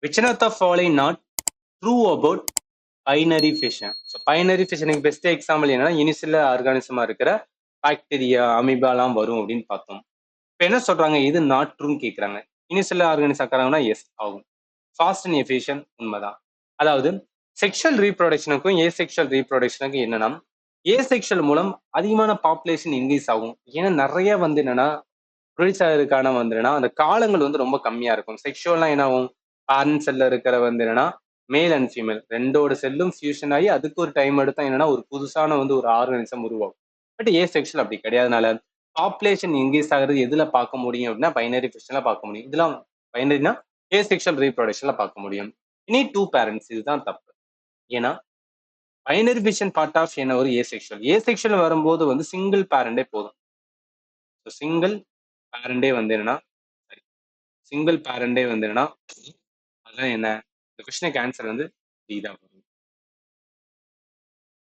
Which one of the following not true about binary fission? So binary fission best example என்னன்னா unicellular ஆர்கானிசமா இருக்கிற bacteria அமீபாலாம் வரும் அப்படின்னு பார்த்தோம். இப்போ என்ன சொல்றாங்க இது நாட் ட்ரூன்னு கேட்குறாங்க. யூனிசெல்லுலர் ஆர்கானிசம் ஆக்குறாங்கன்னா எஸ் ஆகும். ஃபாஸ்ட் அண்ட் எஃபிஷியன்ட் உண்மைதான். அதாவது செக்ஷுவல் ரீப்ரொடக்ஷனுக்கும் ஏசெக்ஷுவல் ரீப்ரொடக்ஷனுக்கும் என்னன்னா ஏசெக்ஷுவல் மூலம் அதிகமான பாப்புலேஷன் இன்க்ரீஸ் ஆகும். ஏன்னா நிறைய வந்து என்னன்னா ப்ரொடியூஸ் ஆகிறதுக்கான வந்து என்னன்னா அந்த காலங்கள் வந்து ரொம்ப கம்மியா இருக்கும். செக்ஷுவல்லாம் என்ன ஆகும் பேரண்ட் செல்ல இருக்கிற வந்து என்னன்னா மேல் அண்ட் ஃபீமேல் ரெண்டோட செல்லும் ஃபியூஷன் ஆகி அதுக்கு ஒரு டைம் எடுத்தா என்னன்னா ஒரு புதுசான வந்து ஒரு ஆர்கானிசம் உருவாகும். பட் ஏ செக்ஷுவல் அப்படி கிடையாதுனால பாப்புலேஷன் இன்க்ரீஸ் ஆகுறது எதுல பார்க்க முடியும் அப்படின்னா பைனரி ஃபிஷன்ல பார்க்க முடியும். இதெல்லாம் பைனரினா ஏ செக்ஷுவல் ரீப்ரொடக்ஷன்ல பார்க்க முடியும். இனி டூ பேரண்ட்ஸ் இதுதான் தப்பு. ஏன்னா பைனரி ஃபிஷன் பார்ட் ஆஃப் என்ன ஒரு ஏ செக்ஷுவல். ஏ செக்ஷுவல் வரும்போது வந்து சிங்கிள் பேரண்டே போதும். சிங்கிள் பேரண்டே வந்து என்னன்னா சிங்கிள் பேரண்டே வந்து என்னன்னா அதான் என்ன இந்த கொஸ்டினுக்கு ஆன்சர் வந்து டி தான் வரும்.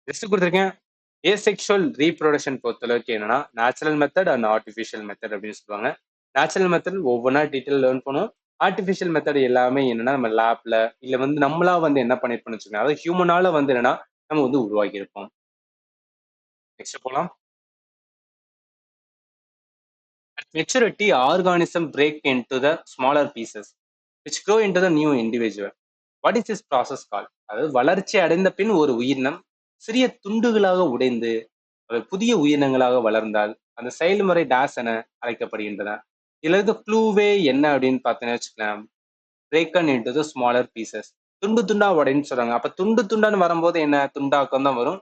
ஜஸ்ட் கொடுத்துருக்கேன். ஏசெக்ஷுவல் ரீப்ரொடக்ஷன் பொறுத்தளவுக்கு என்னன்னா natural method and artificial method அப்படின்னு சொல்லுவாங்க. நேச்சுரல் மெத்தட் ஒவ்வொன்றா டீட்டெயில் லேர்ன் பண்ணுவோம். ஆர்டிஃபிஷியல் மெத்தட் எல்லாமே என்னன்னா நம்ம லேப்ல இல்ல வந்து நம்மளா வந்து என்ன பண்ணிருப்போம்னு வச்சுக்கோங்க. அதாவது ஹியூமனால வந்து என்னன்னா நம்ம வந்து உருவாக்கி இருப்போம். நெக்ஸ்ட் போலாம். At maturity, organism break into the smaller pieces, which grow into the new individual. What is this process called? அதாவது வளர்ச்சி அடைந்த பின் ஒரு உயிரினம் சிறிய துண்டுகளாக உடைந்து ஒரு புதிய உயிரினங்களாக வளர்ந்தால் அந்த செயல்முறை டேஸ் என அழைக்கப்படுகின்றன. இதுல இருக்க க்ளூவே என்ன அப்படின்னு பார்த்தீங்கன்னா வச்சுக்கலாம். Broken into the smaller pieces. துண்டு துண்டா உடைன்னு சொல்றாங்க. அப்ப துண்டு துண்டான்னு வரும்போது என்ன துண்டாக்கம் தான் வரும்.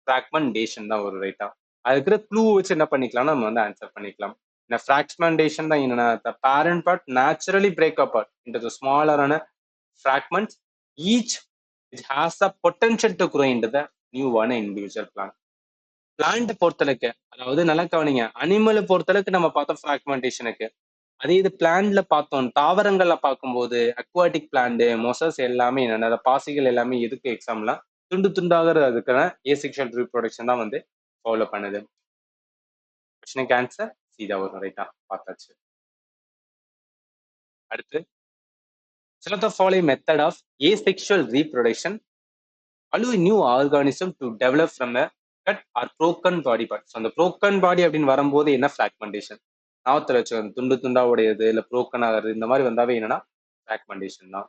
ஃப்ராக்மெண்டேஷன் தான் வரும் ரைட்டா. அதுக்கு இருக்கிற க்ளூ வச்சு என்ன பண்ணிக்கலாம் நம்ம வந்து ஆன்சர் பண்ணிக்கலாம். இந்த ஃப்ராக்மெண்டேஷன் தான் என்னன்னா the parent part naturally break apart into the smaller fragments each which has the potential to grow into the new one individual plant. Plant பொறுத்தளவுக்கு அதாவது நல்லா கவனிங்க அனிமலை பொறுத்தளவுக்கு நம்ம பார்த்தோம் ஃப்ராக்மெண்டேஷனுக்கு. அதே இது பிளான்ட்ல பார்த்தோம் தாவரங்கள்ல பார்க்கும்போது அக்வாட்டிக் பிளான்ட் மொசஸ் எல்லாமே என்னென்ன பாசிகள் எல்லாமே எதுக்கு எக்ஸாம்லாம் துண்டு துண்டாகிறது அதுக்கான ஏசெக்ஷுவல் ரீப்ரொடக்ஷன் தான் வந்து ஃபாலோ பண்ணுது. கொஸ்டினுக்கு ஆன்சர் சீதா வரும் ரைட்டா பார்த்தாச்சு. அடுத்து some of the following method of asexual reproduction allow a new organism to develop from a cut or broken body part. So அந்த broken body அப்படின்னு வரும்போது என்ன ஃப்ராக்மெண்டேஷன் நாவத்தில் வச்சு துண்டு துண்டா உடையது இல்லை broken ஆகிறது இந்த மாதிரி வந்தாவே என்னன்னா ஃப்ராக்மெண்டேஷன் தான்.